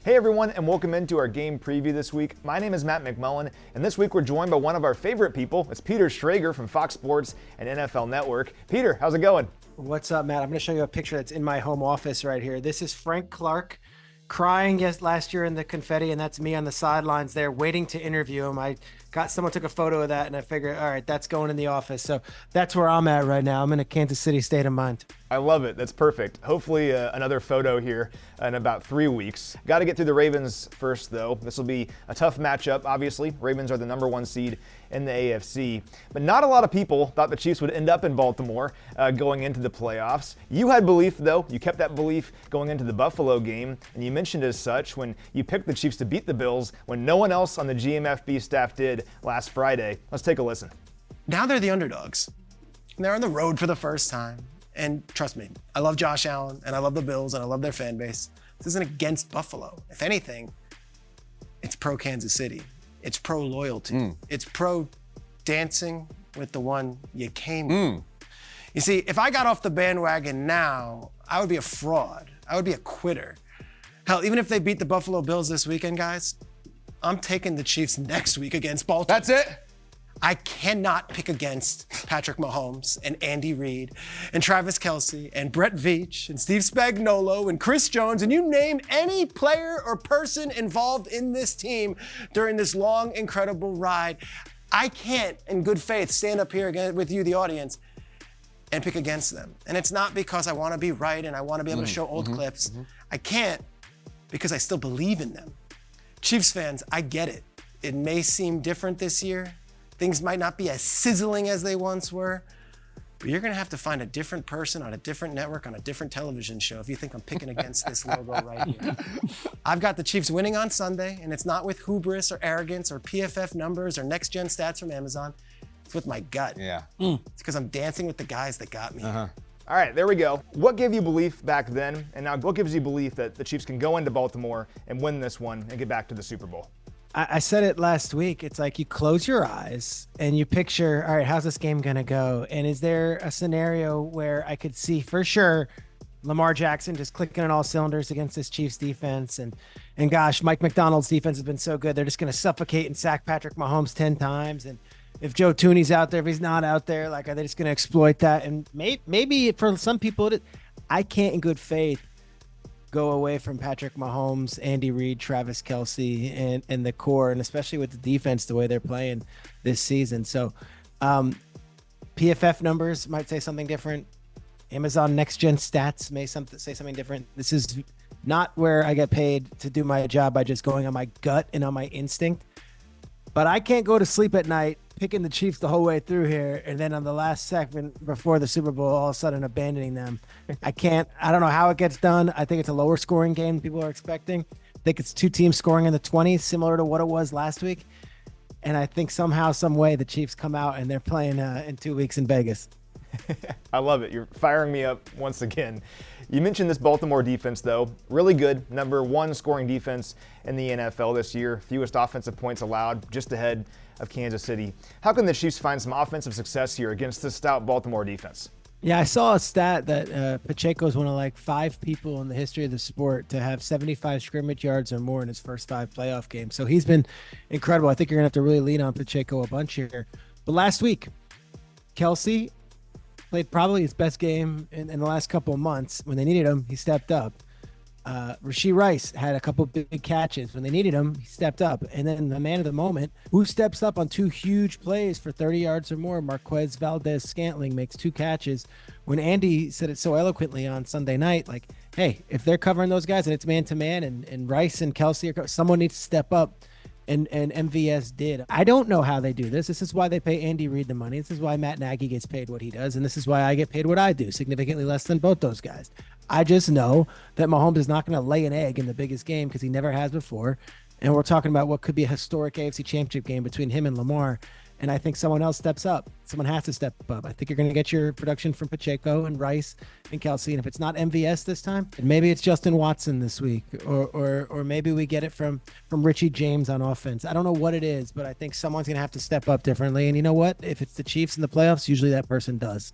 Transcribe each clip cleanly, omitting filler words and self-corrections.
Hey everyone, and welcome into our game preview this week. My name is Matt McMullen, and this week we're joined by one of our favorite people. It's Peter Schrager from Fox Sports and NFL Network. Peter, how's it going? What's up, Matt? I'm going to show you a picture that's in my home office right here. This is Frank Clark crying last year in the confetti, and that's me on the sidelines there waiting to interview him. Someone took a photo of that, and I figured, all right, that's going in the office. So that's where I'm at right now. I'm in a Kansas City state of mind. I love it. That's perfect. Hopefully another photo here in about 3 weeks. Got to get through the Ravens first, though. This will be a tough matchup, obviously. Ravens are the number 1 seed in the AFC. But not a lot of people thought the Chiefs would end up in Baltimore going into the playoffs. You had belief, though. You kept that belief going into the Buffalo game, and you mentioned as such when you picked the Chiefs to beat the Bills when no one else on the GMFB staff did last Friday. Let's take a listen. Now they're the underdogs. They're on the road for the first time. And trust me, I love Josh Allen, and I love the Bills, and I love their fan base. This isn't against Buffalo. If anything, it's pro-Kansas City. It's pro-loyalty. It's pro-dancing with the one you came with. You see, if I got off the bandwagon now, I would be a fraud. I would be a quitter. Hell, even if they beat the Buffalo Bills this weekend, guys, I'm taking the Chiefs next week against Baltimore. That's it? I cannot pick against Patrick Mahomes and Andy Reid and Travis Kelce and Brett Veach and Steve Spagnuolo and Chris Jones, and you name any player or person involved in this team during this long, incredible ride. I can't, in good faith, stand up here again with you, the audience, and pick against them. And it's not because I want to be right and I want to be able to show old clips. I can't because I still believe in them. Chiefs fans, I get it. It may seem different this year. Things might not be as sizzling as they once were, but you're going to have to find a different person on a different network on a different television show if you think I'm picking against this logo right here. I've got the Chiefs winning on Sunday, and it's not with hubris or arrogance or PFF numbers or next-gen stats from Amazon. It's with my gut. Yeah. It's because I'm dancing with the guys that got me. All right, there we go. What gave you belief back then, and now what gives you belief that the Chiefs can go into Baltimore and win this one and get back to the Super Bowl? I said it last week. It's like you close your eyes and you picture, all right, how's this game going to go? And is there a scenario where I could see for sure Lamar Jackson just clicking on all cylinders against this Chiefs defense? And gosh, Mike McDonald's defense has been so good. They're just going to suffocate and sack Patrick Mahomes 10 times. And if Joe Tooney's out there, if he's not out there, like, are they just going to exploit that? And maybe for some people, I can't in good faith go away from Patrick Mahomes, Andy Reid, Travis Kelce, and the core, and especially with the defense, the way they're playing this season. So PFF numbers might say something different. Amazon Next Gen Stats may say something different. This is not where I get paid to do my job by just going on my gut and on my instinct. But I can't go to sleep at night picking the Chiefs the whole way through here, and then on the last second before the Super Bowl, all of a sudden abandoning them. I don't know how it gets done. I think it's a lower scoring game than people are expecting. I think it's 2 teams scoring in the 20s, similar to what it was last week. And I think somehow, some way, the Chiefs come out and they're playing in 2 weeks in Vegas. I love it. You're firing me up once again. You mentioned this Baltimore defense, though. Really good. Number 1 scoring defense in the NFL this year. Fewest offensive points allowed, just ahead of Kansas City. How can the Chiefs find some offensive success here against this stout Baltimore defense? Yeah, I saw a stat that Pacheco is one of like 5 people in the history of the sport to have 75 scrimmage yards or more in his first 5 playoff games. So he's been incredible. I think you're going to have to really lean on Pacheco a bunch here. But last week, Kelce played probably his best game in the last couple of months. When they needed him, he stepped up. Rashee Rice had a couple big catches. When they needed him, he stepped up. And then the man of the moment, who steps up on 2 huge plays for 30 yards or more, Marquez Valdez-Scantling makes 2 catches. When Andy said it so eloquently on Sunday night, like, hey, if they're covering those guys and it's man-to-man and Rice and Kelce, someone needs to step up. And MVS did. I don't know how they do this. This is why they pay Andy Reid the money. This is why Matt Nagy gets paid what he does. And this is why I get paid what I do, significantly less than both those guys. I just know that Mahomes is not going to lay an egg in the biggest game because he never has before. And we're talking about what could be a historic AFC Championship game between him and Lamar. And I think someone else steps up. Someone has to step up. I think you're going to get your production from Pacheco and Rice and Kelce. And if it's not MVS this time, maybe it's Justin Watson this week, or maybe we get it from Richie James on offense. I don't know what it is, but I think someone's going to have to step up differently. And you know what? If it's the Chiefs in the playoffs, usually that person does.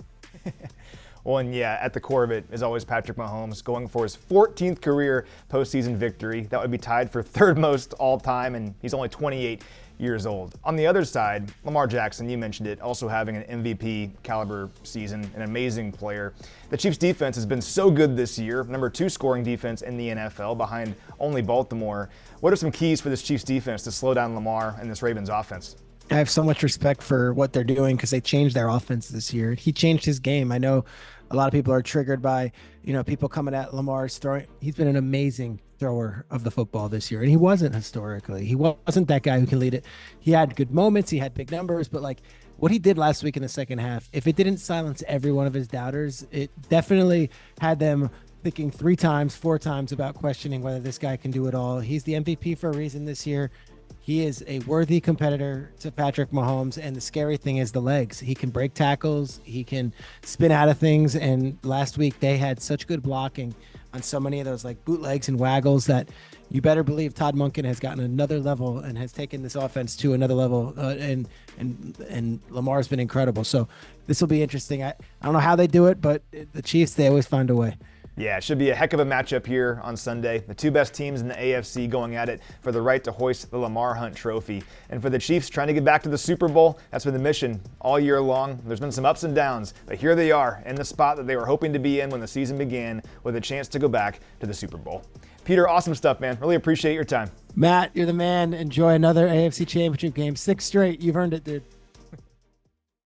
Well, and yeah, at the core of it is always Patrick Mahomes going for his 14th career postseason victory. That would be tied for third most all time, and he's only 28 years old. On the other side, Lamar Jackson, you mentioned it, also having an MVP caliber season, an amazing player. The Chiefs defense has been so good this year, number 2 scoring defense in the NFL behind only Baltimore. What are some keys for this Chiefs defense to slow down Lamar and this Ravens offense? I have so much respect for what they're doing because they changed their offense this year. He changed his game. I know a lot of people are triggered by, people coming at Lamar's throwing. He's been an amazing thrower of the football this year, and he wasn't historically. He wasn't that guy who can lead it. He had good moments. He had big numbers, but like what he did last week in the second half, if it didn't silence every one of his doubters, it definitely had them thinking 3 times, 4 times about questioning whether this guy can do it all. He's the MVP for a reason this year. He is a worthy competitor to Patrick Mahomes, and the scary thing is the legs. He can break tackles, he can spin out of things, and last week they had such good blocking on so many of those like bootlegs and waggles that you better believe Todd Monken has gotten another level and has taken this offense to another level, and Lamar's been incredible. So this will be interesting. I don't know how they do it, but the Chiefs, they always find a way. Yeah, it should be a heck of a matchup here on Sunday. The 2 best teams in the AFC going at it for the right to hoist the Lamar Hunt Trophy. And for the Chiefs trying to get back to the Super Bowl, that's been the mission all year long. There's been some ups and downs, but here they are in the spot that they were hoping to be in when the season began, with a chance to go back to the Super Bowl. Peter, awesome stuff, man. Really appreciate your time. Matt, you're the man. Enjoy another AFC Championship game. 6 straight. You've earned it, dude.